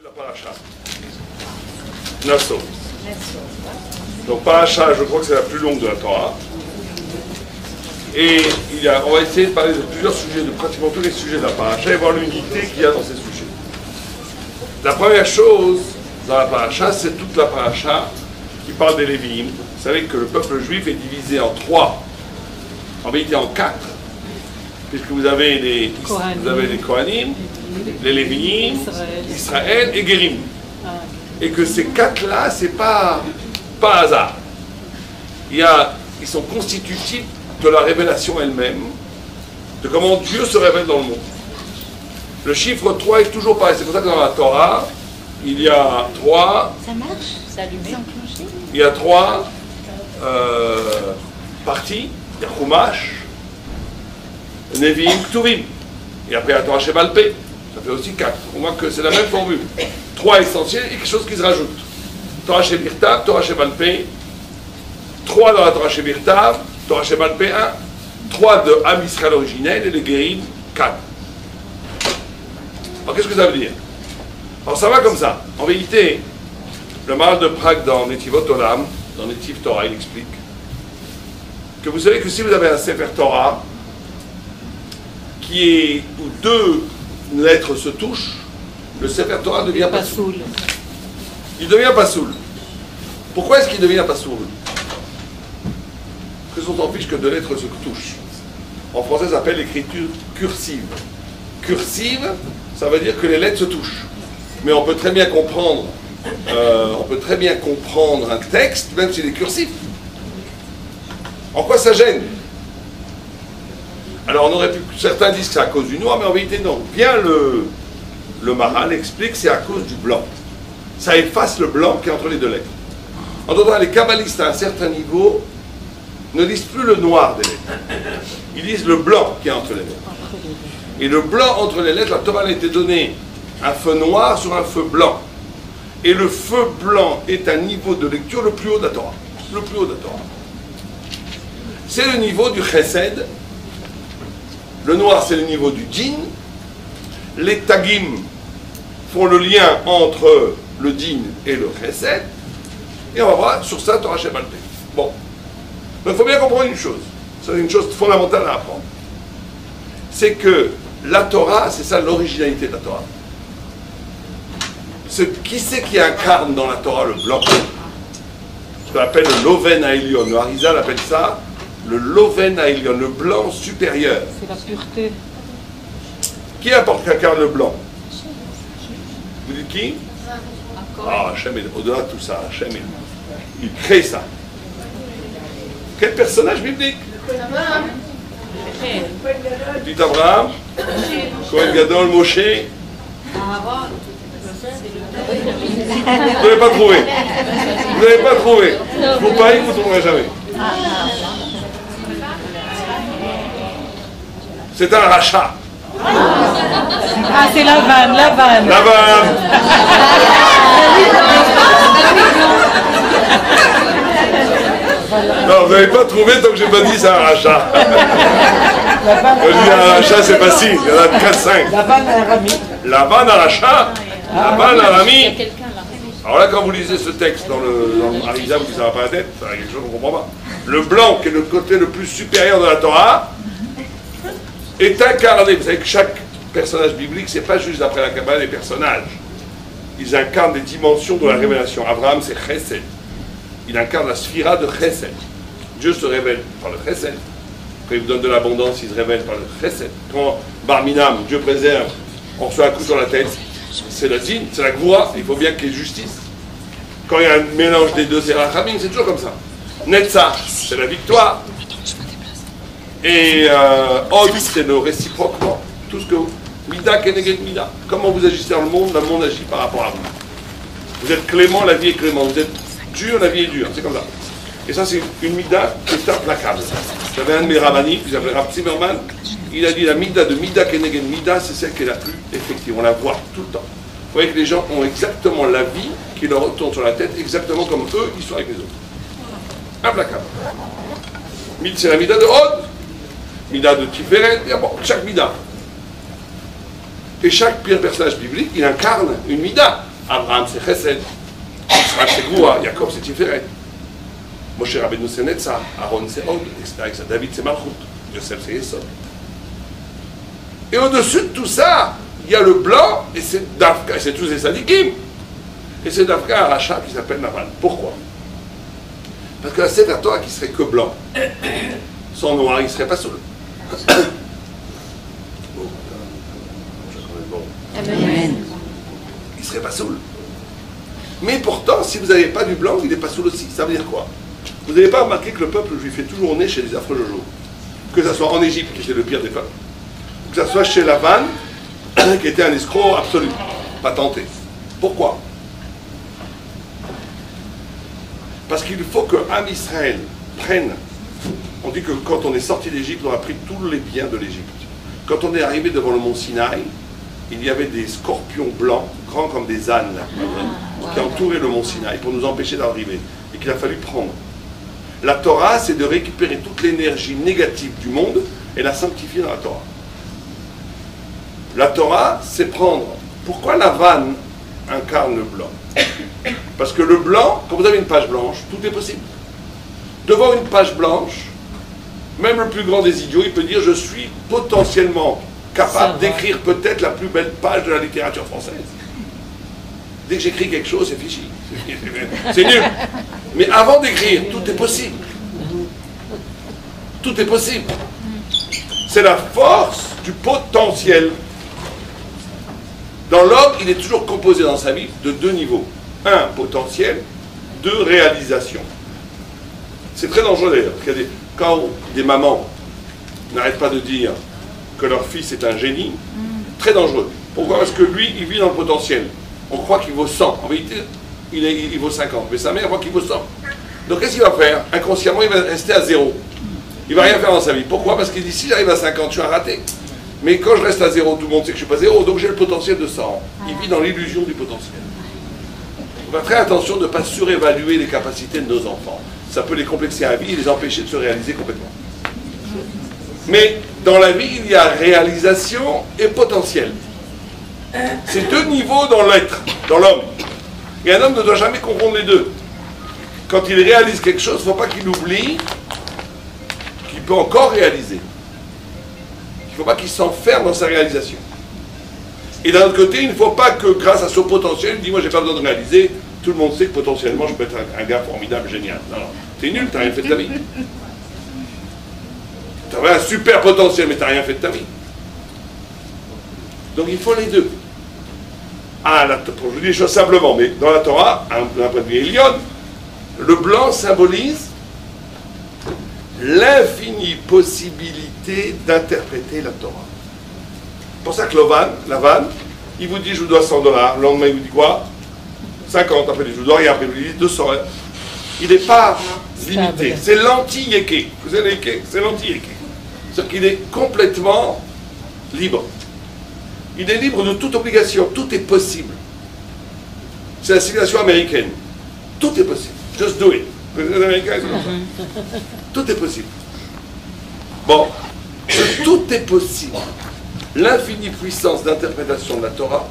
La paracha. Nassau. Donc paracha, je crois que c'est la plus longue de la Torah. Et on va essayer de parler de plusieurs sujets, de pratiquement tous les sujets de la paracha et voir l'unité qu'il y a dans ces sujets. La première chose dans la paracha, c'est toute la paracha qui parle des Lévi'im. Vous savez que le peuple juif est divisé en trois, en vérité en quatre, puisque vous avez les Kohanim, les Lévi'im, Israël et Guérim. Et que ces quatre-là, c'est pas hasard. Ils sont constitutifs de la révélation elle-même, de comment Dieu se révèle dans le monde. Le chiffre 3 est toujours pareil. C'est pour ça que dans la Torah, il y a 3. Ça marche? C'est allumé? Il y a 3 parties. Il y a Chumash, Nevi'im, Ktuvim. Et après, il y a Torah Sheba'al Peh. Ça fait aussi 4. On voit que c'est la même formule. 3 essentiels et quelque chose qui se rajoute. Torah Shebirtav, Torah Sheba'al Peh. 3 dans la Torah Shebirtav, Torah Sheba'al Peh 1. 3 de Am Israël originel et les Guérim 4. Alors qu'est-ce que ça veut dire? Alors ça va comme ça. En vérité, le Maharal de Prague dans Netivot Olam, dans Netiv Torah, il explique que vous savez que si vous avez un Sefer Torah où 2 lettres se touchent, le Sefer Torah devient Pasoul. Il devient Pasoul. Pourquoi est-ce qu'il devient Pasoul? Parce qu'on s'en fiche que 2 lettres se touchent. En français, ça s'appelle l'écriture cursive. Cursive, ça veut dire que les lettres se touchent. Mais on peut très bien comprendre, un texte, même s'il est cursif. En quoi ça gêne? Alors certains disent que c'est à cause du noir, mais en vérité non. Bien le Maharal explique que c'est à cause du blanc. Ça efface le blanc qui est entre les 2 lettres. En d'autres termes, les kabbalistes à un certain niveau ne lisent plus le noir des lettres. Ils lisent le blanc qui est entre les lettres. Et le blanc entre les lettres, la Torah a été donnée un feu noir sur un feu blanc. Et le feu blanc est un niveau de lecture le plus haut de la Torah. Le plus haut de la Torah. C'est le niveau du chesed. Le noir, c'est le niveau du djinn. Les tagim font le lien entre le djinn et le chesed. Et on va voir sur ça Torah Sheba'al Peh. Bon. Mais il faut bien comprendre une chose. C'est une chose fondamentale à apprendre. C'est que la Torah, c'est ça l'originalité de la Torah. Qui c'est qui incarne dans la Torah le blanc? Ce qu'on appelle le Loven Haïlion. Le Harizal appelle ça le Loven Haïlion, le blanc supérieur. C'est la pureté. Qui incarne le blanc? Vous dites qui? Ah, Hachem, au-delà de tout ça, Hachem, il crée ça. Quel personnage biblique? Petit Abraham, Kohen Gadol, Moshe. Vous n'avez pas trouvé. Vous n'avez pas trouvé. Vous pariez que vous ne trouverez jamais. C'est un rachat. Ah, c'est Lavan. Lavan. Non, vous n'avez pas trouvé tant que je n'ai pas dit c'est un rachat. Je dis un rachat, c'est facile. Il y en a 4-5. Lavan, un rachat. Lavan, un ami. Alors là, quand vous lisez ce texte dans le Harizal, vous dites ça ne va pas la tête, c'est quelque chose qu'on ne comprend pas. Le blanc, qui est le côté le plus supérieur de la Torah, est incarné. Vous savez que chaque personnage biblique, c'est pas juste d'après la Kabbalah des personnages. Ils incarnent des dimensions de la révélation. Abraham, c'est Chesed. Il incarne la sphira de Chesed. Dieu se révèle par le Chesed. Quand il vous donne de l'abondance, il se révèle par le Chesed. Quand Barminam, Dieu préserve, on reçoit un coup sur la tête, c'est la dîne, c'est la gloire, il faut bien qu'il y ait justice. Quand il y a un mélange des deux, c'est Rachamim, c'est toujours comme ça. Netzach, c'est la victoire. Et Od, c'est le réciproquement. Tout ce que vous. Mida keneged mida. Comment vous agissez dans le monde agit par rapport à vous. Vous êtes clément, la vie est clément. Vous êtes dur, la vie est dure. C'est comme ça. Et ça, c'est une mida qui est implacable. J'avais un de mes rabbanis, qui s'appelait Rav Zimmerman. Il a dit la mida de mida keneged mida, c'est celle qui est la plus effective. On la voit tout le temps. Vous voyez que les gens ont exactement la vie qui leur retourne sur la tête, exactement comme eux, ils sont avec les autres. Implacable. C'est la mida de Hod, mida de Tiferet, bon, chaque mida. Et chaque personnage biblique, il incarne une mida. Abraham c'est Chesed, Yitzhak c'est Goua, Yaakov c'est Tiferet, Moshe Rabbeinu c'est Netzah, Aaron c'est Od, etc. David c'est Malchut, Yosef c'est Yesod. Et au-dessus de tout ça, il y a le blanc, et c'est Dafka, et c'est tous les sadikim. Et c'est Dafka Aracha qui s'appelle Naval. Pourquoi? Parce que la Sefer Torah qui serait que blanc, sans noir, il ne serait pas saoul. Amen. Il ne serait pas saoul. Mais pourtant, si vous n'avez pas du blanc, il n'est pas saoul aussi. Ça veut dire quoi? Vous n'avez pas remarqué que le peuple juif est toujours né chez les affreux Jojo? Que ce soit en Égypte, qui était le pire des peuples, que ce soit chez Lavan, qui était un escroc absolu, pas tenté. Pourquoi? Parce qu'il faut que Am Israël prenne. On dit que quand on est sorti d'Égypte, on a pris tous les biens de l'Égypte. Quand on est arrivé devant le mont Sinaï, il y avait des scorpions blancs, grands comme des ânes, qui entouraient le mont Sinaï pour nous empêcher d'arriver, et qu'il a fallu prendre. La Torah, c'est de récupérer toute l'énergie négative du monde et la sanctifier dans la Torah. La Torah, c'est prendre. Pourquoi la vanne incarne le blanc? Parce que le blanc, quand vous avez une page blanche, tout est possible. Devant une page blanche, même le plus grand des idiots, il peut dire « Je suis potentiellement capable d'écrire peut-être la plus belle page de la littérature française. » Dès que j'écris quelque chose, c'est fichu. C'est nul. Mais avant d'écrire, tout est possible. Tout est possible. C'est la force du potentiel. Dans l'homme, il est toujours composé dans sa vie de deux niveaux. Un, potentiel. Deux, réalisation. C'est très dangereux d'ailleurs. Quand des mamans n'arrêtent pas de dire que leur fils est un génie, très dangereux. Pourquoi? Parce que lui, il vit dans le potentiel. On croit qu'il vaut 100. En vérité, il vaut 50. Mais sa mère croit qu'il vaut 100. Donc qu'est-ce qu'il va faire? Inconsciemment, il va rester à 0. Il ne va rien faire dans sa vie. Pourquoi? Parce qu'il dit, si j'arrive à 50, je suis un raté. Mais quand je reste à 0, tout le monde sait que je ne suis pas 0, donc j'ai le potentiel de 100. Il vit dans l'illusion du potentiel. On va très attention de ne pas surévaluer les capacités de nos enfants. Ça peut les complexer à la vie et les empêcher de se réaliser complètement. Mais dans la vie, il y a réalisation et potentiel. C'est deux niveaux dans l'être, dans l'homme. Et un homme ne doit jamais confondre les deux. Quand il réalise quelque chose, il ne faut pas qu'il oublie qu'il peut encore réaliser. Il ne faut pas qu'il s'enferme dans sa réalisation. Et d'un autre côté, il ne faut pas que grâce à son potentiel, il dit moi j'ai pas besoin de réaliser, tout le monde sait que potentiellement je peux être un gars formidable, génial. Non, non, t'es nul, t'as rien fait de ta vie. T'avais un super potentiel, mais t'as rien fait de ta vie. Donc il faut les deux. Je vous dis les choses simplement, mais dans la Torah, d'un point de vue Elion, le blanc symbolise l'infinie possibilité d'interpréter la Torah. C'est pour ça que Lavan, il vous dit je vous dois $100, le lendemain il vous dit quoi? 50, après je vous dois rien, après il vous dit 200. Il n'est pas limité, c'est l'anti-yéké. Vous savez yéké, c'est l'anti-yéké. C'est-à-dire qu'il est complètement libre. Il est libre de toute obligation, tout est possible. C'est la civilisation américaine. Tout est possible. Just do it. Les Américains, ils sont comme ça. Tout est possible. Bon, tout est possible. L'infinie puissance d'interprétation de la Torah,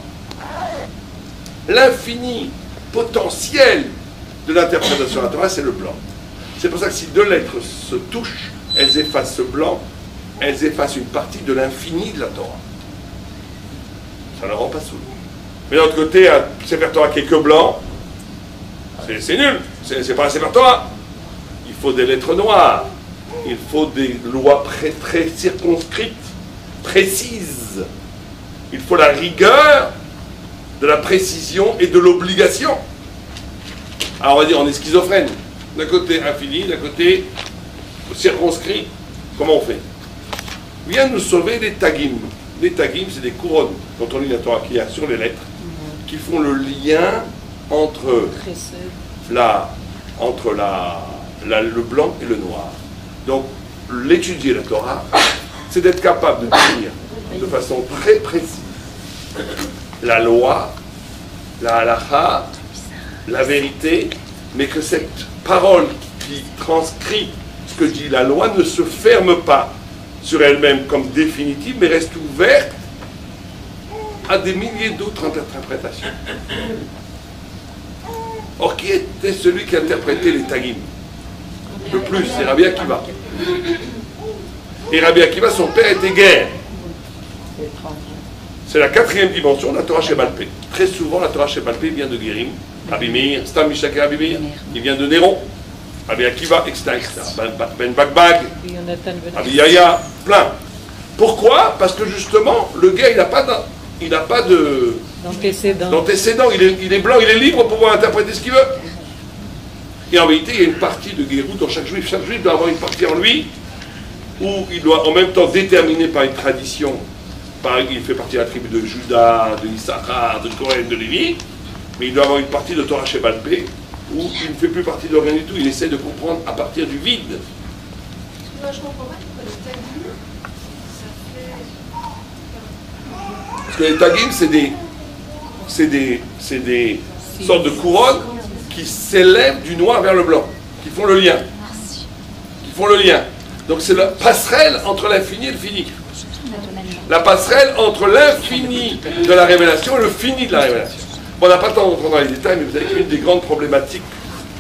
l'infini potentiel de l'interprétation de la Torah, c'est le blanc. C'est pour ça que si deux lettres se touchent, elles effacent ce blanc, elles effacent une partie de l'infini de la Torah. Ça ne rend pas sourd. Mais d'un autre côté, un Sefer Torah qui est que blanc, c'est nul. C'est pas un Sefer Torah. Il faut des lettres noires. Il faut des lois très circonscrites, précises. Il faut la rigueur de la précision et de l'obligation. Alors on va dire on est schizophrène. D'un côté infini, d'un côté circonscrit. Comment on fait? Vient nous sauver les tagim. Les tagim, c'est des couronnes, quand on lit la Torah, qu'il y a sur les lettres, qui font le lien entre le blanc et le noir. Donc, l'étudier la Torah, c'est d'être capable de définir de façon très précise la loi, la halacha, la vérité, mais que cette parole qui transcrit ce que dit la loi ne se ferme pas sur elle-même comme définitive, mais reste ouverte à des milliers d'autres interprétations. qui était celui qui interprétait les Tagim? Le plus, c'est Rabbi Akiva. Et Rabbi Akiva, son père était guerre. C'est la quatrième dimension de la Torah Shebalpé. Très souvent, la Torah Shebalpé vient de Guérim, Rabbi Meir, Stam Mishak et Rabbi Meir, il vient de Néron, Rabbi Akiva, etc. Ben Bagbag, Rabbi Yaya, plein. Pourquoi? Parce que justement, le gars, il n'a pas d'antécédent. Il est blanc, il est libre pour pouvoir interpréter ce qu'il veut. Et en vérité, il y a une partie de Guérou dans chaque juif. Chaque juif doit avoir une partie en lui où il doit en même temps déterminer par une tradition. Il fait partie de la tribu de Juda, de Issachar, de Cohen, de Lévi, mais il doit avoir une partie de Torah Shebalpé où il ne fait plus partie de rien du tout. Il essaie de comprendre à partir du vide. Moi, je comprends pas pourquoi les tagim, ça fait... Parce que les tagim, c'est des sortes de couronnes qui s'élèvent du noir vers le blanc, qui font le lien. Donc c'est la passerelle entre l'infini et le fini. La passerelle entre l'infini de la révélation et le fini de la révélation. Bon, on n'a pas le temps de rentrer dans les détails, mais vous savez qu'une des grandes problématiques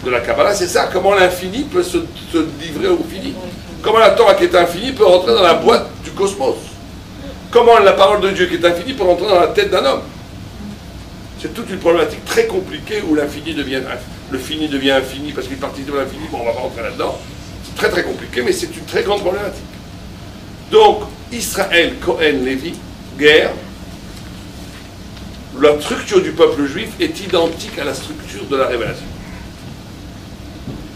de la Kabbalah, c'est ça, comment l'infini peut se livrer au fini. Comment la Torah qui est infinie peut rentrer dans la boîte du cosmos. Comment la parole de Dieu qui est infinie peut rentrer dans la tête d'un homme. C'est toute une problématique très compliquée où le fini devient infini parce qu'il participe de l'infini. Bon, on ne va pas rentrer là-dedans. C'est très très compliqué, mais c'est une très grande problématique. Donc, Israël, Cohen, Lévi, guerre, la structure du peuple juif est identique à la structure de la révélation.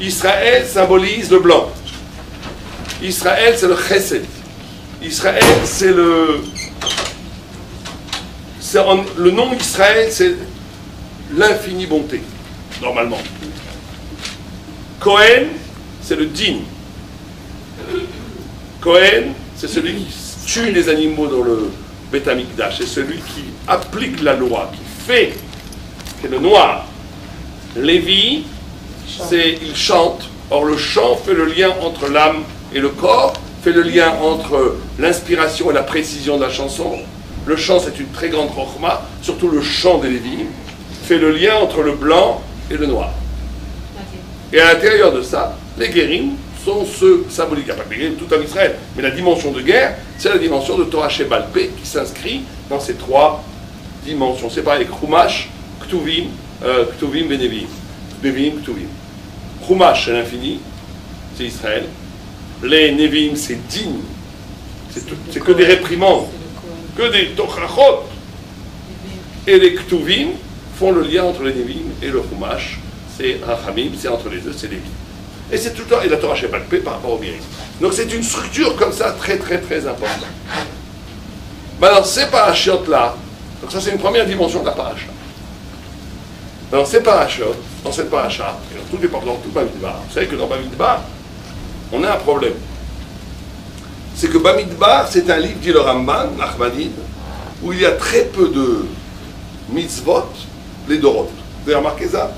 Israël symbolise le blanc. Israël, c'est le chesed. Israël, c'est le nom Israël, c'est l'infinie bonté, normalement. Cohen, c'est le din. Cohen, c'est celui qui tue les animaux dans le Beth Amikdash. C'est celui qui applique la loi, qui fait, c'est le noir. Lévi, il chante. Or, le chant fait le lien entre l'âme et le corps, fait le lien entre l'inspiration et la précision de la chanson. Le chant, c'est une très grande chokhma, surtout le chant des Lévi, fait le lien entre le blanc et le noir. Et à l'intérieur de ça, les guérim sont ceux symboliques, il n'y a pas de guérim tout en Israël, mais la dimension de guerre, c'est la dimension de Torah Shebalpé qui s'inscrit dans ces trois dimensions. C'est pareil, Chumash, Ktuvim, Benevim. Nevim, Ktuvim. Chumash, c'est l'infini, c'est Israël. Les Nevim, c'est din, c'est que des réprimandes, que des tochachot. Et les Ktuvim font le lien entre les Nevim et le Chumash, c'est Rachamim, c'est entre les deux, c'est Lévi. Et c'est tout le temps, et la Torah Shebalpé par rapport au Mirim. Donc c'est une structure comme ça très très très importante. Maintenant, ces parachutes là, donc ça c'est une première dimension de la paracha. Dans ces parachutes, dans cette paracha, et dans tout Bamidbar, vous savez que dans Bamidbar, on a un problème. C'est que Bamidbar, c'est un livre, dit le Ramban, Nachmanide, où il y a très peu de mitzvot, les dorot. Vous avez remarqué ça?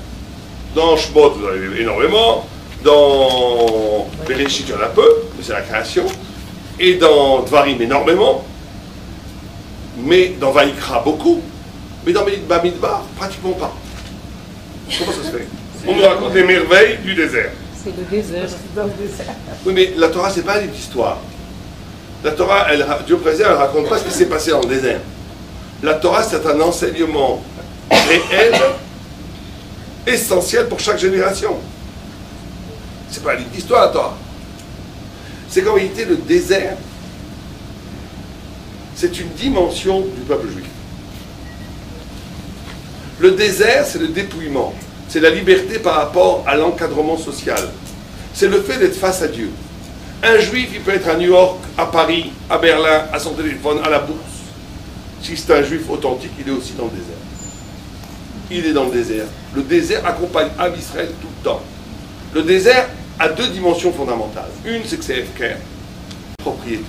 Dans Shmot, vous en avez énormément. Dans Bereshit, il y en a peu, mais c'est la création. Et dans Dvarim, énormément. Mais dans Vaïkra, beaucoup. Mais dans Bamidbar, pratiquement pas. Comment ça se fait? On nous raconte les merveilles du désert. C'est le désert. Oui, mais la Torah, c'est pas une histoire. La Torah, Dieu préserve, elle ne raconte pas ce qui s'est passé dans le désert. La Torah, c'est un enseignement réel, essentiel pour chaque génération. C'est pas une histoire, la Torah. C'est qu'en réalité, le désert, c'est une dimension du peuple juif. Le désert, c'est le dépouillement. C'est la liberté par rapport à l'encadrement social. C'est le fait d'être face à Dieu. Un juif, il peut être à New York, à Paris, à Berlin, à son téléphone, à la bourse. Si c'est un juif authentique, il est aussi dans le désert. Il est dans le désert. Le désert accompagne Am Israël tout le temps. Le désert a deux dimensions fondamentales. Une, c'est que c'est FKR, propriété.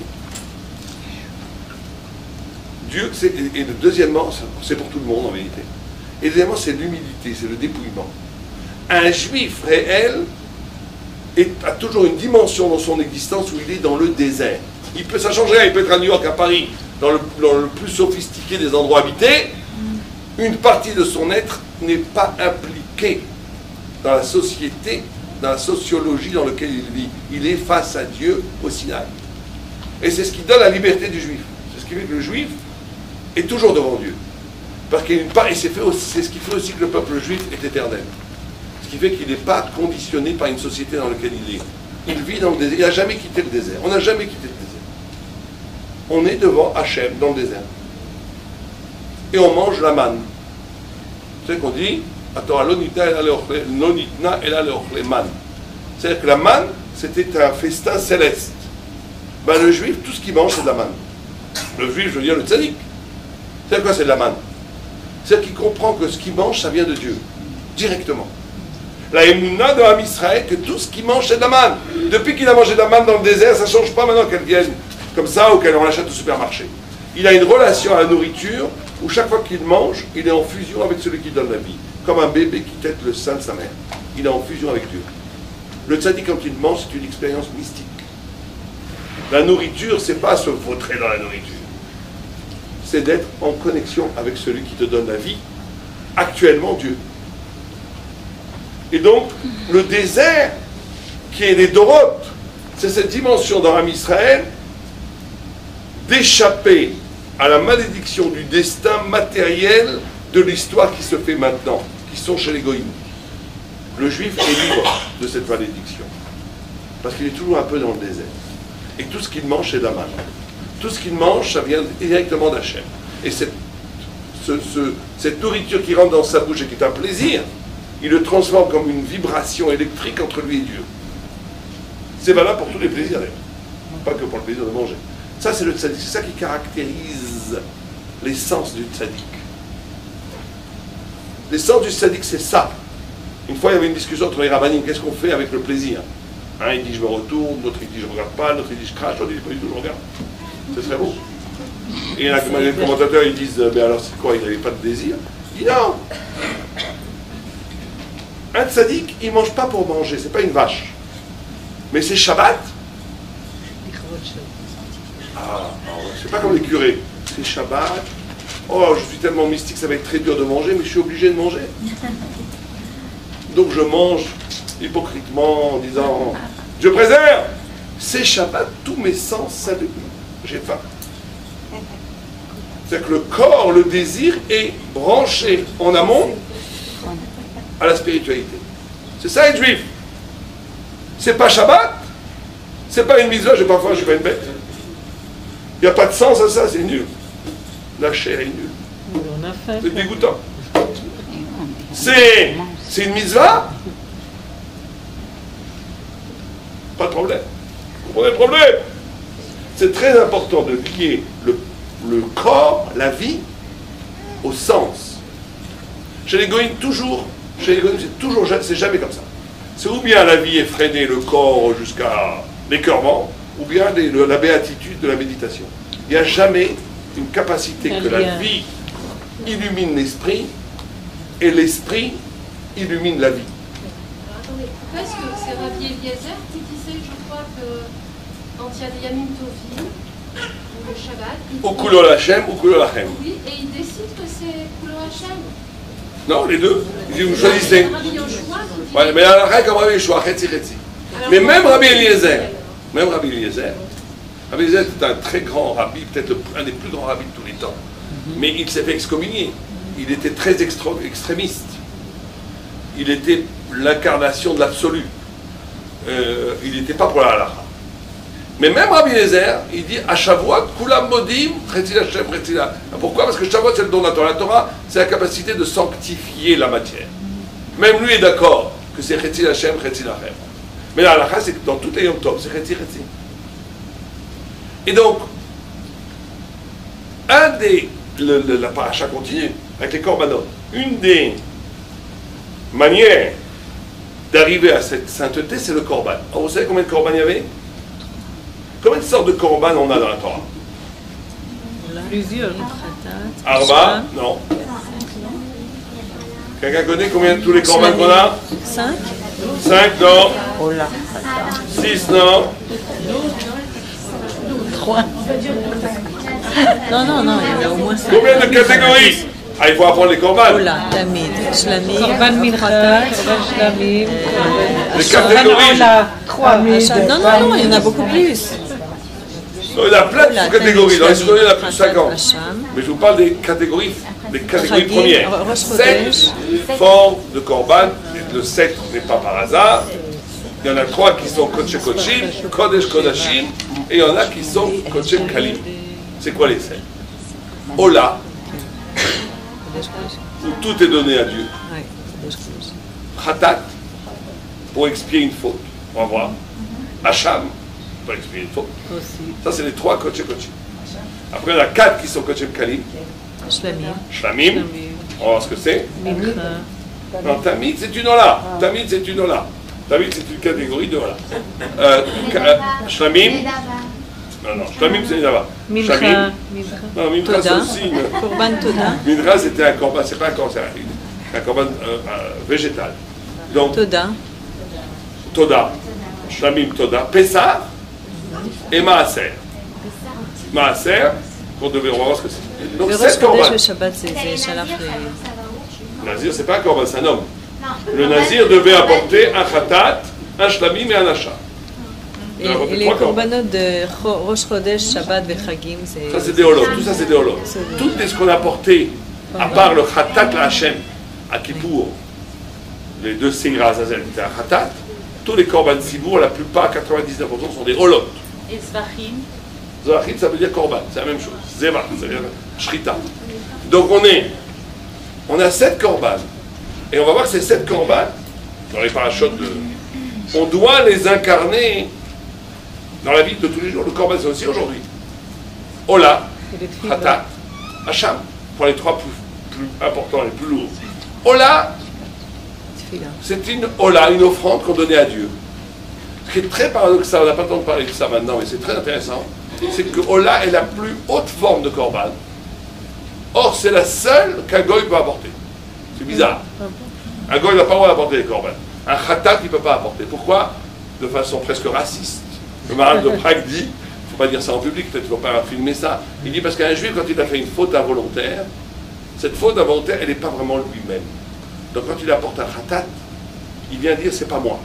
Dieu, et deuxièmement, c'est pour tout le monde en vérité. Et deuxièmement, c'est l'humilité, c'est le dépouillement. Un juif réel a toujours une dimension dans son existence où il est dans le désert. Ça change rien, il peut être à New York, à Paris, dans le plus sophistiqué des endroits habités. Une partie de son être n'est pas impliquée dans la société, dans la sociologie dans laquelle il vit. Il est face à Dieu au Sinaï. Et c'est ce qui donne la liberté du juif. C'est ce qui fait que le juif est toujours devant Dieu. Parce qu'il y a une part, et c'est ce qui fait aussi que le peuple juif est éternel. Ce qui fait qu'il n'est pas conditionné par une société dans laquelle il est. Il vit dans le désert. Il n'a jamais quitté le désert. On n'a jamais quitté le désert. On est devant Hachem, dans le désert. Et on mange la manne. Vous savez qu'on dit c'est-à-dire que la manne, c'était un festin céleste. Ben, le juif, tout ce qu'il mange, c'est de la manne. Le juif, je veux dire le tzaddik. C'est quoi, c'est de la manne? C'est-à-dire qu'il comprend que ce qu'il mange, ça vient de Dieu, directement. La émouna de l'âme Israël, que tout ce qu'il mange, c'est de la manne. Depuis qu'il a mangé de la manne dans le désert, ça ne change pas maintenant qu'elle vienne comme ça ou qu'elle en achète au supermarché. Il a une relation à la nourriture où chaque fois qu'il mange, il est en fusion avec celui qui donne la vie. Comme un bébé qui tète le sein de sa mère. Il est en fusion avec Dieu. Le tzaddik, quand il mange, c'est une expérience mystique. La nourriture, c'est pas se vautrer dans la nourriture. C'est d'être en connexion avec celui qui te donne la vie, actuellement Dieu. Et donc, le désert, qui est les Doroth, c'est cette dimension dans l'âme Israël d'échapper à la malédiction du destin matériel de l'histoire qui se fait maintenant, qui sont chez les goïms. Le juif est libre de cette malédiction, parce qu'il est toujours un peu dans le désert. Et tout ce qu'il mange, c'est de la manne. Tout ce qu'il mange, ça vient directement d'Hachem. Et cette nourriture qui rentre dans sa bouche et qui est un plaisir, il le transforme comme une vibration électrique entre lui et Dieu. C'est valable pour tous les plaisirs, d'ailleurs. Pas que pour le plaisir de manger. Ça, c'est le tzaddik. C'est ça qui caractérise l'essence du tzaddik. L'essence du tzaddik, c'est ça. Une fois, il y avait une discussion entre les rabbinim. Qu'est-ce qu'on fait avec le plaisir? Un, il dit je me retourne, l'autre il dit je ne regarde pas, l'autre il dit je crache, l'autre il dit pas du tout je regarde. Ce serait beau. Et il y en a les commentateurs, ils disent mais alors c'est quoi, il n'avait pas de désir? Il dit non. Un tzaddik, il ne mange pas pour manger, c'est pas une vache. Mais c'est Shabbat. Ah, c'est pas comme les curés. C'est Shabbat. Oh, je suis tellement mystique, ça va être très dur de manger, mais je suis obligé de manger. Donc je mange hypocritement en disant je préserve. C'est Shabbat, tous mes sens saluent. J'ai faim. C'est-à-dire que le corps, le désir est branché en amont à la spiritualité. C'est ça être juif. C'est pas Shabbat, c'est pas une mitzvah, j'ai pas faim, je suis pas une bête. Il n'y a pas de sens à ça, c'est nul. La chair est nulle. C'est dégoûtant. C'est une mitzvah. Pas de problème. Vous comprenez le problème? C'est très important de lier le corps, la vie, au sens. Chez les goïms, c'est jamais comme ça. C'est ou bien la vie effrénée, le corps jusqu'à l'écœurement, ou bien la béatitude de la méditation. Il n'y a jamais une capacité que la vie illumine l'esprit et l'esprit illumine la vie. Alors, attendez, pourquoi est-ce que c'est Rabbi Eliezer qui disait, je crois, que quand il y a des Yamim Tovim, ou le Shabbat, ou Kulol Hashem ou Kulol Hashem. Oui, et il décide que c'est Kulol Hashem. Non, les deux. Il dit, vous choisissez. Rabbi Yoshua qui dit... Ouais, mais la règle comme Rabbi Yoshua, Chetzi. Mais même Rabbi Eliezer, Rabbi Eliezer est un très grand rabbi, peut-être un des plus grands rabbis de tous les temps. Mais il s'est fait excommunier. Il était très extrémiste. Il était l'incarnation de l'absolu. Il n'était pas pour la halakha. Mais même Rabbi Eliezer, il dit à Shavuot, Kulam Modim, Chetzi Hashem, Chetzi. Pourquoi? Parce que Shavuot, c'est le don de la Torah. La Torah, c'est la capacité de sanctifier la matière. Même lui est d'accord que c'est Chetzi Hashem, Chetzi Hashem. Mais la halakha, c'est que dans tout les Yom Tov, c'est Chetzi. Et donc, la paracha continue avec les korbanot. Une des manières d'arriver à cette sainteté, c'est le korban. Alors, vous savez combien de korban il y avait? Combien de sortes de korban on a dans la Torah? Plusieurs. Arba? Non. Quelqu'un connaît combien de tous les korban qu'on a? 5. 5, non. 6, non. 3. Non, il y en a au moins 5. Combien de catégories? Ah, il faut apprendre les korban. Ola, Tamid, Shlamim, Korban Mincha, Korban Shlamim, Les catégories. Non, il y en a beaucoup plus. Non, il y en a plein de catégories. Dans les secondaires, il y en a plus de 50. Hacham, Mais je vous parle des catégories Chagim, premières. Rosh 7 Chodesh. formes de korban. Le 7 n'est pas par hasard. Il y en a 3 qui sont Kodesh Kodashim, Kodesh Kodashim, et il y en a qui sont Kodesh Kalim. C'est quoi les 7? Ola, où tout est donné à Dieu. Ouais, Kodesh Kodesh. Khatat, pour expier une faute. On va voir. Hacham, pour expier une faute. aussi. Ça, c'est les 3 Kodesh Kodashim. Après, il y en a 4 qui sont Kodesh Kalim. Shlamim, Shlamim, on va voir ce que c'est. Mincha. Non, Tamid, c'est une Ola. Tamid, c'est une Ola. Tamid, c'est une catégorie de Ola. Shlamim, non, Shlamim, c'est Nidava. Mincha. Shlamim, Mincha. non, Mincha, c'est Toda, aussi Korban Toda, Mincha, c'était un corban, c'est pas un corban, c'est un corban végétal. Donc, Toda, Toda, Shlamim, Toda, Pessah et Maaser. Maaser, on devait voir ce que c'est. Donc, le Rosh 7 Chodesh, corbans. le Shabbat, c'est Shalach. Nazir, c'est pas un corban, c'est un homme. Le Nazir devait apporter un Khatat, un Shlamim et un Asha. Et les corbanotes de Rosh Chodesh, Shabbat et Chagim, c'est... Ça, c'est des holot. Tout ça, c'est des holot. Tout ce qu'on a apporté, à part le Khatat, la Hachem, à Kippour, les 2 Seira Azazel, c'était un Khatat, tous les korban Sibour, la plupart, 99%, sont des holot. Et Zvachim. Zvachim, ça veut dire korban, c'est la même chose. Zeva, ça veut dire Shrita. Donc on a 7 korban. Et on va voir que ces 7 korban, dans les parachutes, on doit les incarner dans la vie de tous les jours. Le korban, c'est aussi aujourd'hui. Ola, Khatat, Hacham, pour les 3 plus importants, les plus lourds. Ola, c'est une Ola, une offrande qu'on donnait à Dieu. Ce qui est très paradoxal, on n'a pas le temps de parler de ça maintenant, mais c'est très intéressant, c'est que Ola est la plus haute forme de korban. Or, c'est la seule qu'un goy peut apporter. C'est bizarre. Un goy n'a pas le droit d'apporter les korban. Un khatat, il ne peut pas apporter. Pourquoi? De façon presque raciste. Le Maharal de Prague dit, il ne faut pas dire ça en public, peut-être qu'il ne faut pas filmer ça, il dit parce qu'un juif, quand il a fait une faute involontaire, cette faute involontaire, elle n'est pas vraiment lui-même. Donc quand il apporte un khatat, il vient dire c'est pas moi.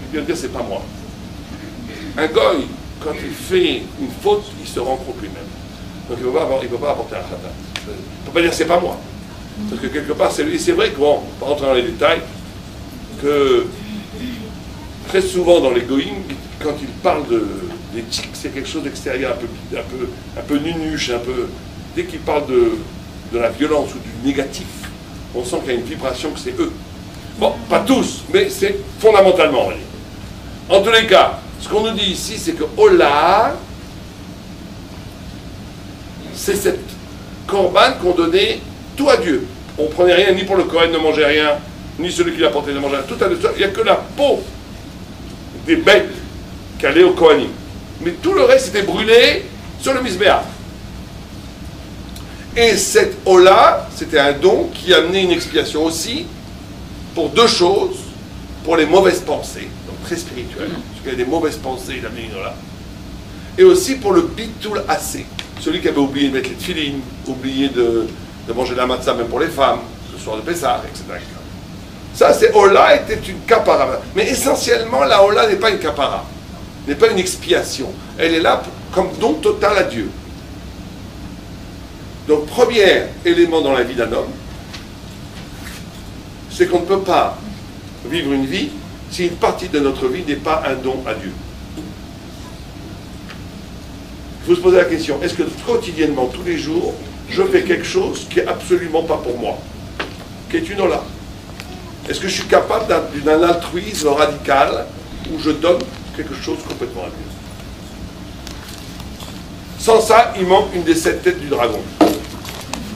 Il vient dire c'est pas moi. Un goy, quand il fait une faute, il se rend compte lui-même. Donc il ne peut pas apporter un khatat. Il ne peut pas dire c'est pas moi. Parce que quelque part, c'est lui. C'est vrai que, bon, pas rentrer dans les détails, que très souvent dans les goïms, quand ils parlent des tchiks, c'est quelque chose d'extérieur, un peu nunuche, dès qu'ils parlent de la violence ou du négatif, on sent qu'il y a une vibration que c'est eux. Bon, pas tous, mais c'est fondamentalement, on va dire. En tous les cas, ce qu'on nous dit ici, c'est que Ola, c'est cette korban qu'on donnait tout à Dieu. On ne prenait rien, ni pour le Kohen ne mangeait rien, ni celui qui l'apportait ne mangeait rien. Tout à Dieu. Il n'y a que la peau des bêtes qui allait au Kohanim. Mais tout le reste était brûlé sur le Misbéach. Et cette Ola, c'était un don qui amenait une expiation aussi pour 2 choses. Pour les mauvaises pensées, donc très spirituelles, parce qu'il y a des mauvaises pensées, il amenait une Ola. Et aussi pour le Bitul Assez, celui qui avait oublié de mettre les tefilines, oublié de manger la matzah même pour les femmes, le soir de Pessah, etc. Ça, c'est Ola était une kapara. Mais essentiellement, la Ola n'est pas une kapara, n'est pas une expiation. Elle est là comme don total à Dieu. Donc, premier élément dans la vie d'un homme, c'est qu'on ne peut pas vivre une vie si une partie de notre vie n'est pas un don à Dieu. Il faut se poser la question, est-ce que quotidiennement, tous les jours, je fais quelque chose qui n'est absolument pas pour moi, qui est une Ola? Est-ce que je suis capable d'un altruisme radical où je donne quelque chose complètement à Dieu? Sans ça, il manque une des 7 têtes du dragon.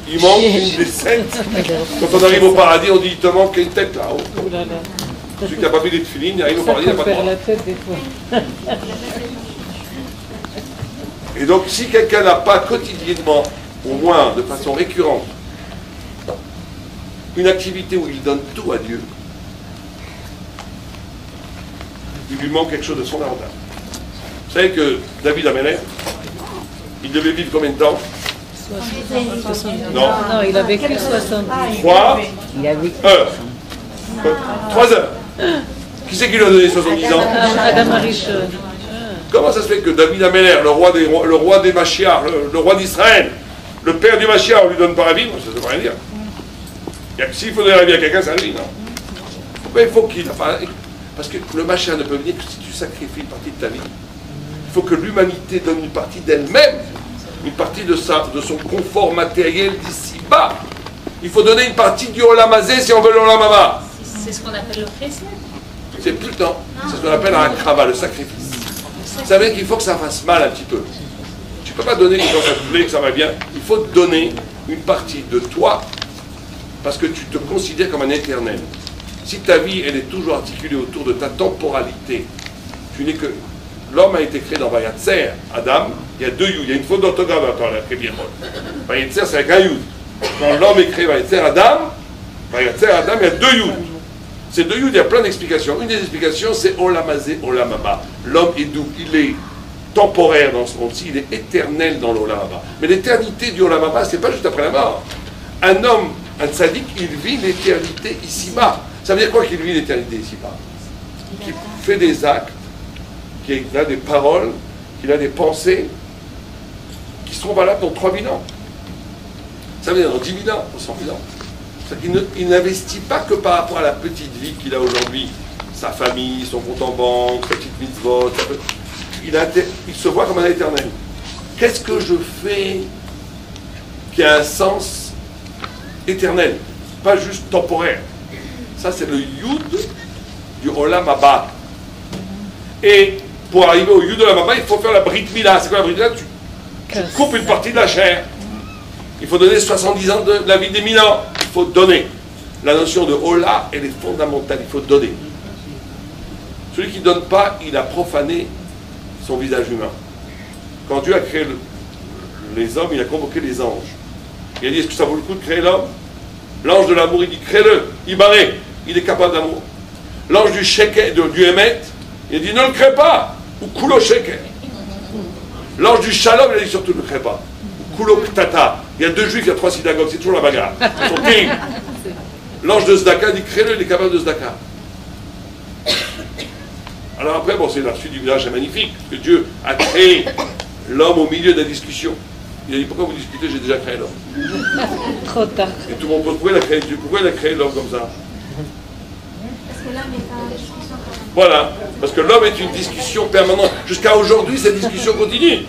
Il manque une des 7. Quand on arrive au paradis, on dit il te manque une tête là-haut. Celui qui n'a pas vu les tefilines, il arrive au paradis, il n'a pas de droit. la tête des fois. Et donc, si quelqu'un n'a pas quotidiennement, au moins de façon récurrente, une activité où il donne tout à Dieu, il lui manque quelque chose de fondamental. Vous savez que David Améler, il devait vivre combien de temps? Non. Non, il a vécu 70. 3 Il a vécu. heures. 3 heures. Qui c'est qui lui a donné 70 ans? Adam Arishon. Comment ça se fait que David Améler, le roi des Mashiach, le roi d'Israël, le père du Mashiach, on lui donne pas à vivre? Ça ne veut rien dire. S'il faudrait la vie à quelqu'un, c'est à lui, non? Mais il faut qu'il... Parce que le Mashiach ne peut venir que si tu sacrifies une partie de ta vie. Il faut que l'humanité donne une partie d'elle-même, une partie de son confort matériel d'ici-bas. Il faut donner une partie du Olam Hazé si on veut l'Olam Haba. C'est ce qu'on appelle le chesed. C'est plus le temps. C'est ce qu'on appelle un krava, le sacrifice. Ça veut dire qu'il faut que ça fasse mal un petit peu. Tu ne peux pas donner quand ça te plaît, que ça va bien. Il faut te donner une partie de toi parce que tu te considères comme un éternel. Si ta vie, elle est toujours articulée autour de ta temporalité, tu n'es que... L'homme a été créé dans Vayatzer, Adam, il y a 2 yud, il y a une faute d'orthographe dans la Kébirol. Vayatzer, c'est avec un yud. Quand l'homme est créé Vayatzer, Adam, il y a 2 yud. Ces 2 yud, il y a plein d'explications. Une des explications, c'est Olam Hazé, Olam Haba. L'homme est double, il est temporaire dans ce monde-ci, il est éternel dans l'Olam Haba. Mais l'éternité du Olam Haba, c'est pas juste après la mort. Un homme, un tzaddik, il vit l'éternité ici-bas. Ça veut dire quoi qu'il vit l'éternité ici-bas? Qu'il fait des actes, qu'il a des paroles, qu'il a des pensées qui seront valables dans 3000 ans. Ça veut dire dans 10 000 ans, dans 100 000 ans. Il n'investit pas que par rapport à la petite vie qu'il a aujourd'hui, sa famille, son compte en banque, sa petite mitzvot, il se voit comme un éternel. Qu'est-ce que je fais qui a un sens éternel, pas juste temporaire? Ça, c'est le Yud du Olam Haba. Et pour arriver au Yud de Olam Haba, il faut faire la Brit Mila. C'est quoi la Brit Mila? Tu coupes une partie de la chair. Il faut donner 70 ans de la vie des 1000 ans. Il faut donner. La notion de Ola, elle est fondamentale. Il faut donner. Celui qui ne donne pas, il a profané son visage humain. Quand Dieu a créé les hommes, il a convoqué les anges. Il a dit, est-ce que ça vaut le coup de créer l'homme? L'ange de l'amour, il dit, crée-le. Ibaré, il est capable d'amour. L'ange du Sheker, du Emet, il a dit, ne le crée pas. Ou Kulo Sheker. L'ange du Shalom, il a dit, surtout ne le crée pas. Ou Kulo Ktata. Il y a 2 juifs, il y a 3 synagogues, c'est toujours la bagarre. Ils sont terribles. L'ange de Zdaka dit, crée-le, il est capable de Zdaka. Alors après, bon, c'est la suite du village, c'est magnifique, parce que Dieu a créé l'homme au milieu de la discussion. Il a dit, pourquoi vous discutez, j'ai déjà créé l'homme. Trop tard. Et tout le monde pose, pourquoi il a créé l'homme comme ça? Parce que l'homme est en discussion permanente. Voilà, parce que l'homme est une discussion permanente. Jusqu'à aujourd'hui, cette discussion continue.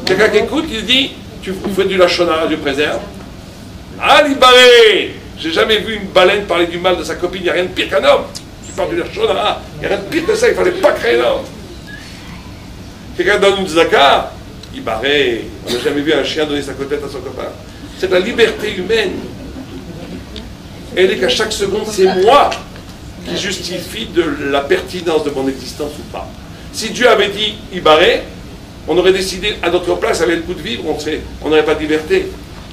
Quelqu'un qui écoute, il dit, tu fais du lachonara, Dieu préserve. Ah, l'ibaré! J'ai jamais vu une baleine parler du mal de sa copine, il n'y a rien de pire qu'un homme. Tu parles du lachonara, il n'y a rien de pire que ça, il ne fallait pas créer l'homme. Quelqu'un donne une zaka, il barrait. On n'a jamais vu un chien donner sa côtelette à son copain. C'est la liberté humaine. Elle est qu'à chaque seconde, c'est moi qui justifie de la pertinence de mon existence ou pas. Si Dieu avait dit Ibaré, on aurait décidé à notre place, avec le coup de vivre, on n'aurait pas de liberté.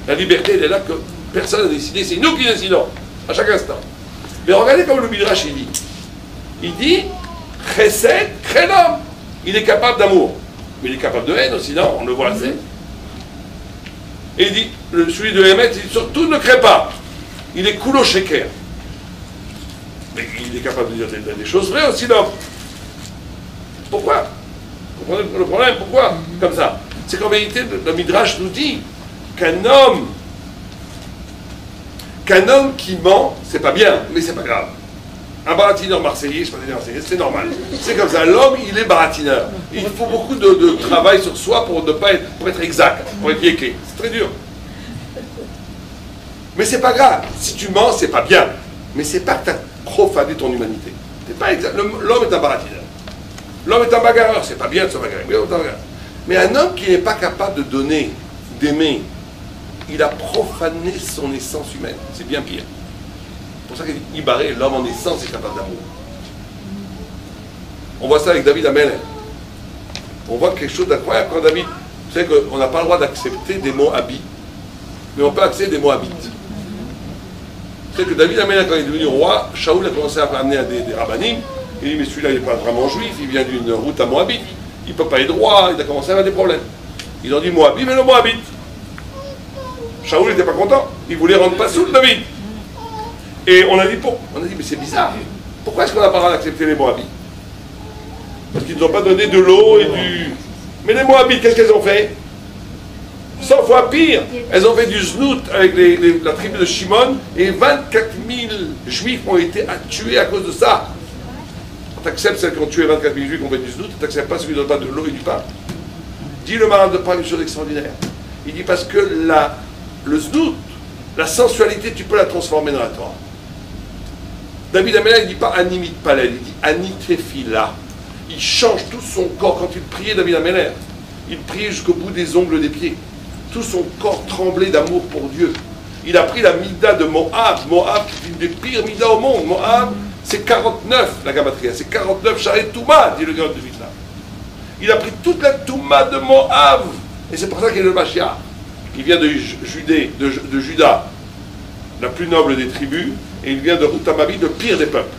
La liberté, elle est là que personne n'a décidé, c'est nous qui décidons, à chaque instant. Mais regardez comme le Midrash il dit. Il dit, Chesed, crée l'homme. Il est capable d'amour. Mais il est capable de haine aussi, non? On le voit assez. Et il dit, celui de Hémet, il dit surtout ne crée pas. Il est Kulo Sheker. Mais il est capable de dire des choses vraies aussi, l'homme. Pourquoi? Vous comprenez le problème? Pourquoi? Comme ça. C'est qu'en vérité, le Midrash nous dit qu'un homme qui ment, c'est pas bien, mais c'est pas grave. Un baratineur marseillais, je ne sais pas dire marseillais, c'est normal. C'est comme ça, l'homme, il est baratineur. Il faut beaucoup de travail sur soi pour être exact, pour être yéké. C'est très dur. Mais c'est pas grave. Si tu mens, c'est pas bien. Mais c'est pas que tu as profané ton humanité. C'est pas exact. L'homme est un baratineur. L'homme est un bagarreur. C'est pas bien de se bagarrer. Mais un homme qui n'est pas capable de donner, d'aimer, il a profané son essence humaine. C'est bien pire. C'est pour ça qu'il dit Ibaré, l'homme en essence est capable d'amour. On voit ça avec David Améler. On voit quelque chose d'incroyable quand David. Vous savez qu'on n'a pas le droit d'accepter des mots habits, mais on peut accepter des mots habites. Vous savez que David Améler, quand il est devenu roi, Shaoul a commencé à amener des rabbinim. Il dit mais celui-là, il n'est pas vraiment juif, il vient d'une route à Moabite. Il ne peut pas être roi, il a commencé à avoir des problèmes. Ils ont dit Moabit, mais le Moabite. Shaoul n'était pas content. Il voulait rendre pas sous David. Et on a dit, mais c'est bizarre. Pourquoi est-ce qu'on n'a pas le droit d'accepter les Moabites? Parce qu'ils ne nous ont pas donné de l'eau et du... Mais les Moabites, qu'est-ce qu'elles ont fait? 100 fois pire. Elles ont fait du znout avec la tribu de Shimon et 24 000 juifs ont été tués à cause de ça. Tu acceptes celles qui ont tué 24 000 juifs qui ont fait du znout, tu n'acceptes pas ceux qui ne donnent pas de l'eau et du pain. Dit le Maharal de Prague une chose extraordinaire. Il dit parce que le znout, la sensualité, tu peux la transformer dans la Torah. David Amelech, il ne dit pas Animit Palel, il dit Anitefila. Il change tout son corps. Quand il priait David Amelech, il priait jusqu'au bout des ongles des pieds. Tout son corps tremblait d'amour pour Dieu. Il a pris la Mida de Moab. Moab, c'est une des pires Mida au monde. Moab, c'est 49, la Gamatria. C'est 49 charrettes Touma, dit le gars de Vilna. Il a pris toute la Touma de Moab. Et c'est pour ça qu'il est le Mashiach. Il vient de Juda, la plus noble des tribus, et il vient de Rutamabi, le pire des peuples,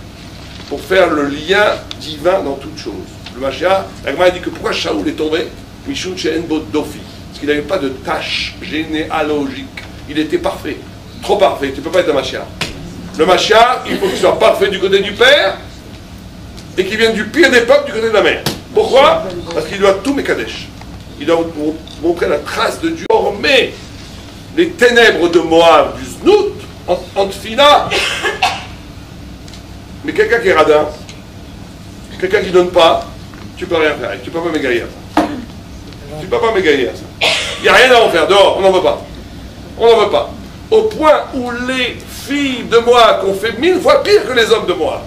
pour faire le lien divin dans toute chose. Le Mashiach, la Gemara dit que pourquoi Shaoul est tombé? Mishun She'en Bo Dofi. Parce qu'il n'avait pas de tâche généalogique. Il était parfait. Trop parfait. Tu ne peux pas être un Mashiach. Le Mashiach, il faut qu'il soit parfait du côté du Père et qu'il vienne du pire des peuples du côté de la mère. Pourquoi? Parce qu'il doit tout Mekadesh. Il doit montrer la trace de Dieu. Mais les ténèbres de Moab, du Znout, en Tfila. Mais quelqu'un qui est radin, quelqu'un qui ne donne pas, tu ne peux rien faire. Tu ne peux pas m'égayer ça. Tu ne peux pas m'égayer ça. Il n'y a rien à en faire. Dehors, on n'en veut pas. On n'en veut pas. Au point où les filles de Moab ont fait 1000 fois pire que les hommes de Moab,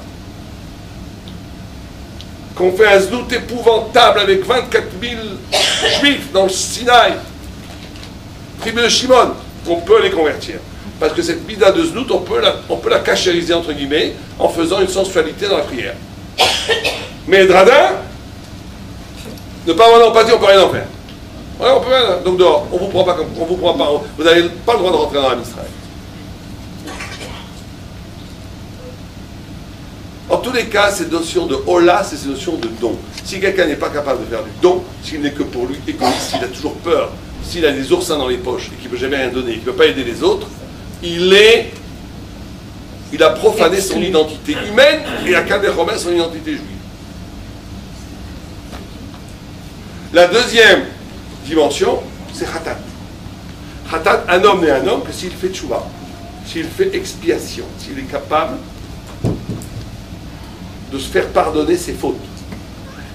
qu'on fait un znout épouvantable avec 24 000 juifs dans le Sinaï, tribu de Shimon, on peut les convertir. Parce que cette bida de znout, on peut la cachériser, entre guillemets, en faisant une sensualité dans la prière. Mais Dradin, ne pas avoir d'empathie, on ne peut rien en faire. Ouais, on peut rien. Donc dehors, on vous prend pas, vous n'avez pas le droit de rentrer dans la Israël. En tous les cas, cette notion de hola, c'est cette notion de don. Si quelqu'un n'est pas capable de faire du don, s'il n'est que pour lui égoïste, s'il a toujours peur, s'il a des oursins dans les poches et qu'il ne peut jamais rien donner, qu'il ne peut pas aider les autres, il a profané son identité humaine et a cadéromé son identité juive. La deuxième dimension, c'est Khatat. Khatat, un homme n'est un homme que s'il fait tchouva, s'il fait expiation, s'il est capable de se faire pardonner ses fautes.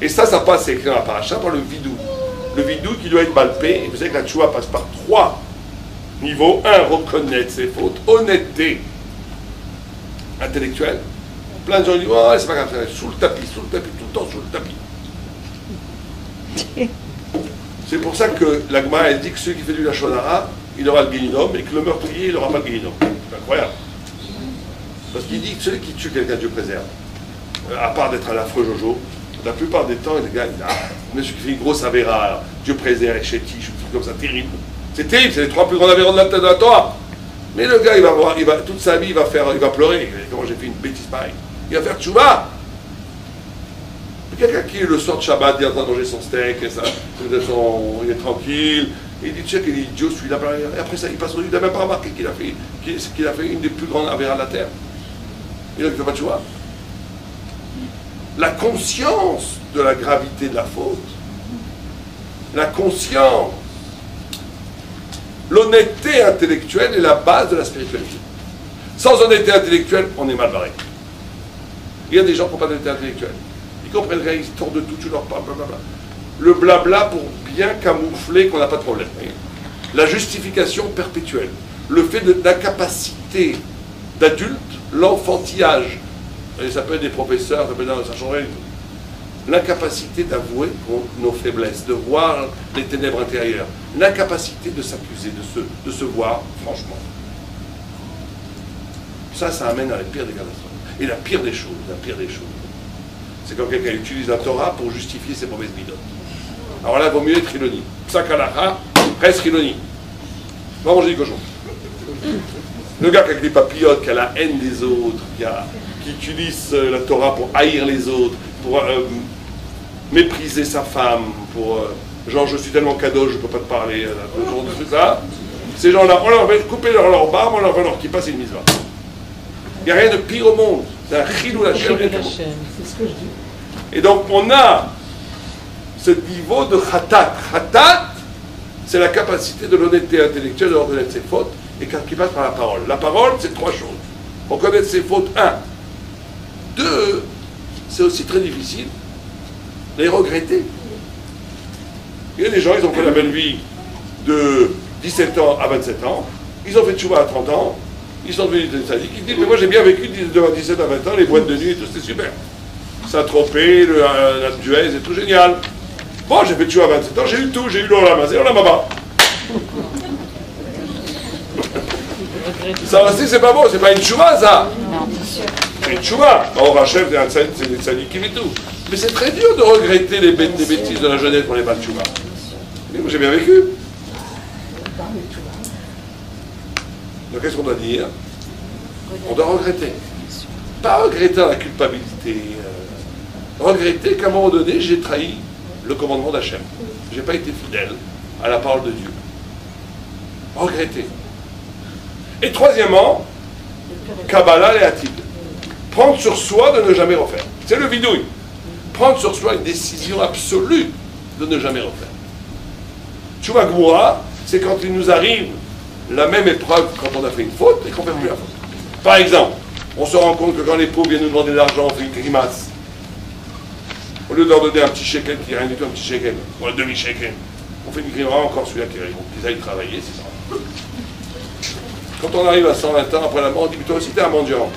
Et ça passe, c'est écrit dans la paracha, par le vidou. Le vidou qui doit être balpé, et vous savez que la tchouva passe par 3 niveaux. 1, reconnaître ses fautes, honnêteté intellectuelle. Plein de gens disent, oh, c'est pas grave, sous le tapis, tout le temps sous le tapis. C'est pour ça que la Gemara, elle dit que celui qui fait du lachon hara, il aura le guéhinnom, et que le meurtrier, il n'aura pas le guéhinnom. C'est incroyable. Parce qu'il dit que celui qui tue quelqu'un, Dieu préserve. À part d'être un affreux Jojo, la plupart des temps, les gars, monsieur qui fait une grosse avéra, Dieu préserve, chéti, je trouve comme ça, terrible. C'est terrible, c'est les 3 plus grands avérons de la Torah. Mais le gars, toute sa vie, il va pleurer. Comment j'ai fait une bêtise pareille? Il va faire tchouva. Quelqu'un qui, le soir de Shabbat, il est en train de manger son steak, et ça, il est tranquille, et il dit, tu sais qu'il est idiot celui-là, et après ça, il passe au il n'a même pas remarqué qu'il a fait une des plus grandes avéras de la terre. Et donc, il ne fait pas tchouva. La conscience de la gravité de la faute, la conscience, l'honnêteté intellectuelle est la base de la spiritualité. Sans honnêteté intellectuelle, on est mal barré. Il y a des gens qui n'ont pas d'honnêteté intellectuelle. Ils comprennent rien, ils se tordent de tout, tu leur parles, blablabla. Le blabla pour bien camoufler qu'on n'a pas de problème. La justification perpétuelle, le fait de l'incapacité d'adulte, l'enfantillage, et ça peut être des professeurs, ça changerait du tout. L'incapacité d'avouer nos faiblesses, de voir les ténèbres intérieures, l'incapacité de s'accuser, de se voir, franchement. Ça amène à la pire des catastrophes. Et la pire des choses, c'est quand quelqu'un utilise la Torah pour justifier ses mauvaises midotes. Alors là, il vaut mieux être Hiloni. Psakalacha, reste Hiloni. Va manger du cochon. Le gars qui a des papillotes, qui a la haine des autres, qui utilise la Torah pour haïr les autres, pour mépriser sa femme, pour genre je suis tellement cadeau, je ne peux pas te parler, ce genre de truc là, Ces gens-là, on leur fait couper leur barbe, on leur fait leur kippa, c'est une mitzvah. Il n'y a rien de pire au monde. C'est un chilou la chaîne. C'est ce que je dis. Et donc, on a ce niveau de khatat. Khatat, c'est la capacité de l'honnêteté intellectuelle de reconnaître ses fautes et qui passe par la parole. La parole, c'est trois choses. Reconnaître ses fautes, un. Deux, c'est aussi très difficile, les regretter. Il y a des gens, ils ont fait la belle vie de 17 ans à 27 ans, ils ont fait tchouva à 30 ans, ils sont devenus des sadiques, ils disent, mais moi j'ai bien vécu de 17 à 20 ans, les boîtes de nuit et tout, c'était super. Saint-Tropez, la Duez et tout, génial. Bon, j'ai fait tchouva à 27 ans, j'ai eu tout, j'ai eu l'Olamazé, l'Olamaba. Ça aussi, c'est pas bon, c'est pas une tchouva, ça. Non, c'est sûr. C'est une tchouva. On va chef, c'est des sadikim et tout. Mais c'est très dur de regretter les bêtises de la jeunesse pour les pas de tchouva. Mais moi, j'ai bien vécu. Donc, qu'est-ce qu'on doit dire? On doit regretter. Pas regretter la culpabilité. Regretter qu'à un moment donné, j'ai trahi le commandement d'Hachem. Je n'ai pas été fidèle à la parole de Dieu. Regretter. Et troisièmement, Kabbalah et Atid. Prendre sur soi de ne jamais refaire. C'est le vidouille. Prendre sur soi une décision absolue de ne jamais refaire. Tchouva Gmoura, c'est quand il nous arrive la même épreuve quand on a fait une faute et qu'on ne fait plus la faute. Par exemple, on se rend compte que quand l'époux vient nous demander de l'argent, on fait une grimace. Au lieu de leur donner un petit shekel qui n'est rien du tout, un petit shekel, ou un demi-shekel, on fait une grimace, encore celui-là qui arrive. Ils aillent travailler, c'est ça. Quand on arrive à 120 ans après la mort, on dit, mais toi aussi t'es un mendiant.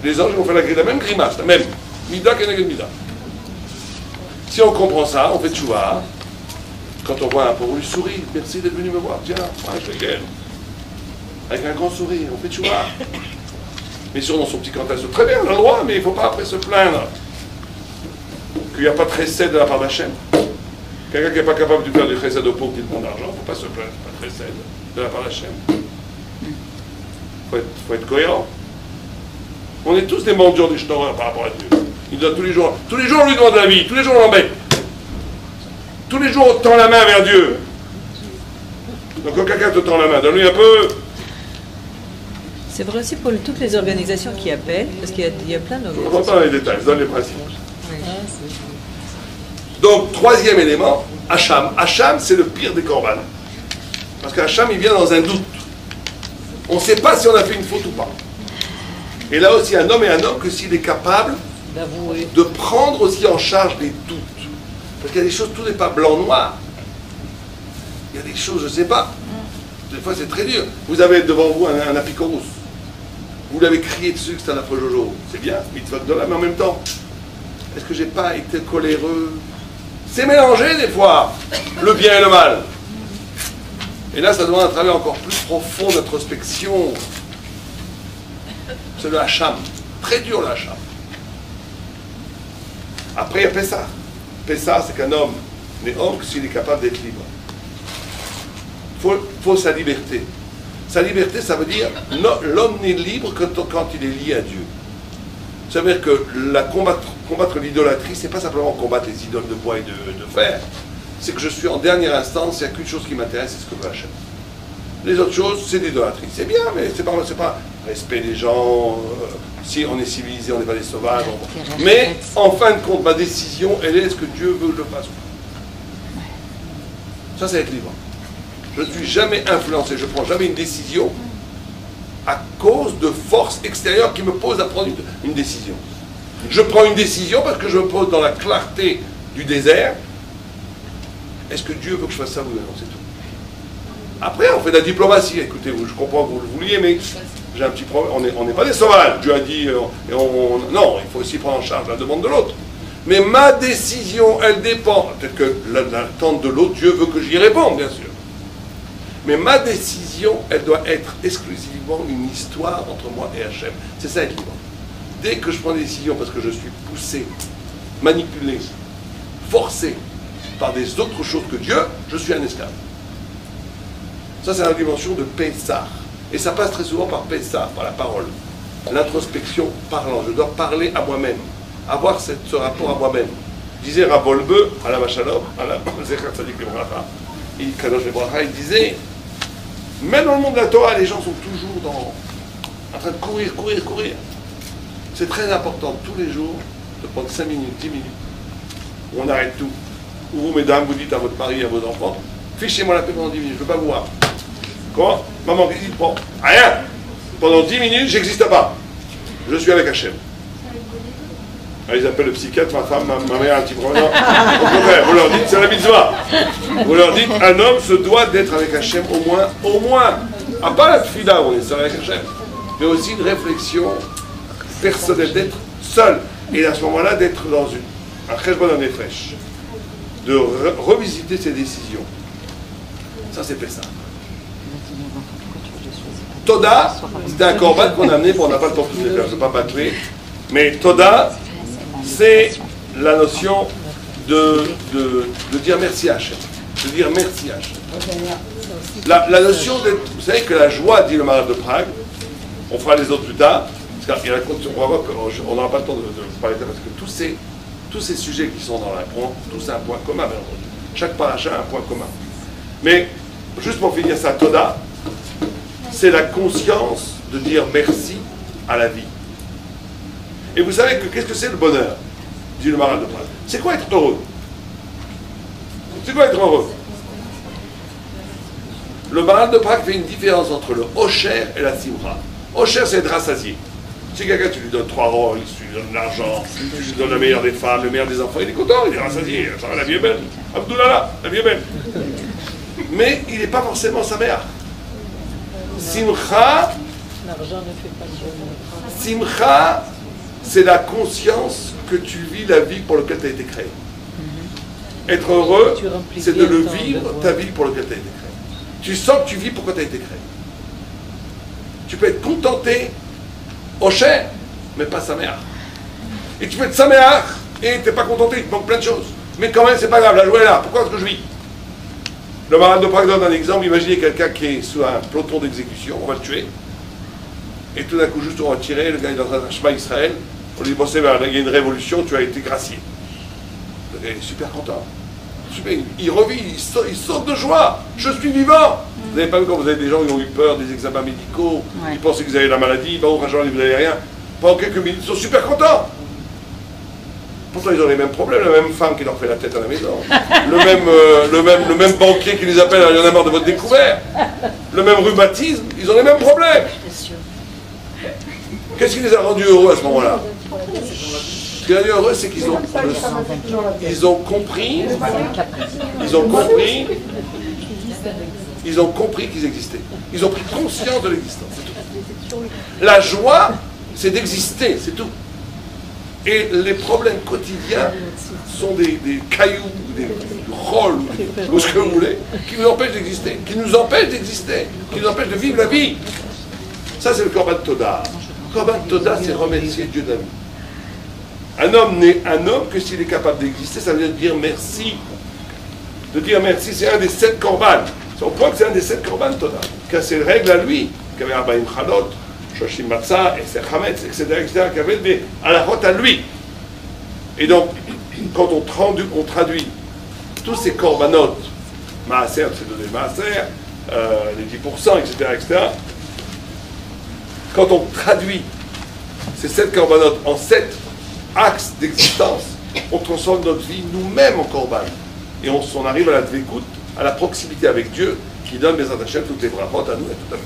Les anges vont faire la même grimace, la même. Mida keneged mida. Si on comprend ça, on fait tchouva. Quand on voit un pauvre, on lui sourit. Merci d'être venu me voir. Tiens, je régale. Avec un grand sourire, on fait tchouva. Mais sur dans son petit cantal, c'est très bien, on a le droit, mais il ne faut pas après se plaindre qu'il n'y a pas de chesed de la part d'Hachem. Quelqu'un qui n'est pas capable de faire du chesed au pauvre qui demande d'argent, il ne faut pas se plaindre, pas de chesed de la part d'Hachem. Il faut être cohérent. On est tous des mendiants du Schnorrer par rapport à Dieu. Il donne tous les jours on lui demande la vie, tous les jours on l'embête. Tous les jours on tend la main vers Dieu. Donc quand quelqu'un te tend la main, donne-lui un peu. C'est vrai aussi pour toutes les organisations qui appellent, parce qu'il y a plein d'organisations. On ne rentre pas dans les détails, je donne les principes. Donc, troisième élément, Hacham. Hacham, c'est le pire des korban. Parce qu'Hacham, il vient dans un doute. On ne sait pas si on a fait une faute ou pas. Et là aussi, un homme est un homme que s'il est capable de prendre aussi en charge les doutes. Parce qu'il y a des choses, tout n'est pas blanc-noir. Il y a des choses, je ne sais pas. Des fois, c'est très dur. Vous avez devant vous un apicorus. Vous l'avez crié dessus que c'est un affreux Jojo. C'est bien, mitzvot de là, mais en même temps, est-ce que j'ai pas été coléreux? C'est mélangé des fois, le bien et le mal. Et là, ça demande un travail encore plus profond d'introspection. C'est le Hacham. Très dur le Hacham. Après, il y a Pessah. Pessah, c'est qu'un homme n'est homme que s'il est capable d'être libre. Faut sa liberté. Sa liberté, ça veut dire l'homme n'est libre que quand il est lié à Dieu. Ça veut dire que combattre l'idolâtrie, c'est pas simplement combattre les idoles de bois et de fer. C'est que je suis en dernière instance, il n'y a qu'une chose qui m'intéresse, c'est ce que veut Hachem. Les autres choses, c'est l'idolâtrie. C'est bien, mais c'est pas respect des gens. Si on est civilisé, on n'est pas des sauvages. Mais en fin de compte, ma décision, elle est ce que Dieu veut que je fasse. Ça, c'est être libre. Je ne suis jamais influencé, je ne prends jamais une décision à cause de forces extérieures qui me posent à prendre une décision. Je prends une décision parce que je me pose dans la clarté du désert. Est-ce que Dieu veut que je fasse ça ou non? C'est tout. Après, on fait de la diplomatie. Écoutez, je comprends que vous le vouliez, mais j'ai un petit problème. On n'est pas des sauvages. Dieu a dit... non, il faut aussi prendre en charge la demande de l'autre. Mais ma décision, elle dépend. Peut-être que l'attente de l'autre, Dieu veut que j'y réponde, bien sûr. Mais ma décision, elle doit être exclusivement une histoire entre moi et Hachem. C'est ça être libre. Dès que je prends des décisions parce que je suis poussé, manipulé, forcé par des autres choses que Dieu, je suis un esclave. Ça, c'est la dimension de Pessah. Et ça passe très souvent par Pessah, par la parole. L'introspection parlant. Je dois parler à moi-même. Avoir ce rapport à moi-même. Disait Rav Wolbe, à la Machalom, à la Zecher Tzadik Lebracha, il disait Même dans le monde de la Torah, les gens sont toujours en train de courir. C'est très important tous les jours de prendre 5 minutes, 10 minutes, où on arrête tout. Où vous, mesdames, vous dites à votre mari, à vos enfants, fichez-moi la paix pendant 10 minutes, je ne veux pas vous voir. Quoi? Maman, qu'est-ce qu'il prend? Rien. Pendant 10 minutes, j'existe pas. Je suis avec Hachem. Ah, ils appellent le psychiatre, ma femme, ma mère, un petit problème. Non, au contraire, vous leur dites, c'est la mitzvah. Vous leur dites, un homme se doit d'être avec Hachem au moins, à part la tfila où on est seul avec Hachem, mais aussi une réflexion personnelle, d'être seul. Et à ce moment-là, d'être dans un cheshbon nefesh, de revisiter ses décisions. Ça, c'est fait ça. Toda, c'était un korban qu'on a amené, on n'a pas le temps de le faire, je ne vais pas bâcler. Mais Toda, c'est la notion de dire merci à Hachem. De dire merci à Hachem. La notion de... Vous savez que la joie, dit le Maharal de Prague, on fera les autres plus tard, parce qu'il y a on va voir qu'on n'aura pas le temps de parler de ça, parce que tous ces sujets qui sont dans la tous un point commun, bien entendu. Chaque paracha a un point commun. Mais, juste pour finir ça, Toda, c'est la conscience de dire merci à la vie. Et vous savez que qu'est-ce que c'est le bonheur, dit le Maharal de Prague. C'est quoi être heureux? C'est quoi être heureux? Le Maharal de Prague fait une différence entre le Osher et la Simra. Osher, c'est être rassasié. Si quelqu'un, tu lui donnes 3 rôles, tu lui donnes de l'argent, tu lui donnes la meilleure des femmes, le meilleur des enfants, il est content, il est rassasié. Ça va, la vie est belle. Abdullah, la vie est belle. Mais il n'est pas forcément sa mère. Simcha, Simcha, c'est la conscience que tu vis la vie pour laquelle tu as été créé. Être heureux, c'est de le vivre, ta vie pour laquelle tu as été créé. Tu sens que tu vis pourquoi tu as été créé. Tu peux être contenté au cher, mais pas sa mère. Et tu peux être sa mère et tu n'es pas contenté, il te manque plein de choses. Mais quand même, c'est pas grave, la joie est là. Pourquoi est-ce que je vis? Le Maharal de Prague donne un exemple. Imaginez quelqu'un qui est sous un peloton d'exécution, on va le tuer. Et tout d'un coup, juste on va tirer, le gars est dans un chemin Israël. On lui dit, bon, c'est vrai, il y a une révolution, tu as été gracié. Le gars est super content. Super, il revit, il saute de joie. Je suis vivant. Vous n'avez pas vu quand vous avez des gens qui ont eu peur des examens médicaux, ils pensaient qu'ils avaient la maladie, bah, vous n'avez rien. Pendant quelques minutes, ils sont super contents. Pourtant, ils ont les mêmes problèmes, la même femme qui leur fait la tête à la maison, le même banquier qui les appelle, il y en a marre de votre découvert, le même rhumatisme, ils ont les mêmes problèmes. Qu'est-ce qui les a rendus heureux à ce moment-là? Ce qui les a rendus heureux, c'est qu'ils ont compris qu'ils existaient. Ils ont pris conscience de l'existence, c'est tout. La joie, c'est d'exister, c'est tout. Et les problèmes quotidiens sont des cailloux, des rôles, ou ce que vous voulez, qui nous empêchent d'exister, qui nous empêchent de vivre la vie. Ça, c'est le Korban Toda. Le Korban Toda, c'est remercier Dieu d'amis. Un homme n'est un homme que s'il est capable d'exister, ça veut dire merci. De dire merci, c'est un des 7 Korban. C'est au point que c'est un des 7 Korban Toda. Car c'est une règle à lui, qui avait Arbaïm Chalot, Shoshim Matzah, Eser Hametz, etc., qui avait des halachot à lui. Et donc, quand on traduit tous ces korbanot, Maaser, c'est donné Maaser, les 10%, etc., quand on traduit ces 7 korbanot en 7 axes d'existence, on transforme notre vie nous-mêmes en korban. Et on arrive à la dvékout, à la proximité avec Dieu, qui donne Bezrat Hashem toutes les brachot à nous et tout à l'heure.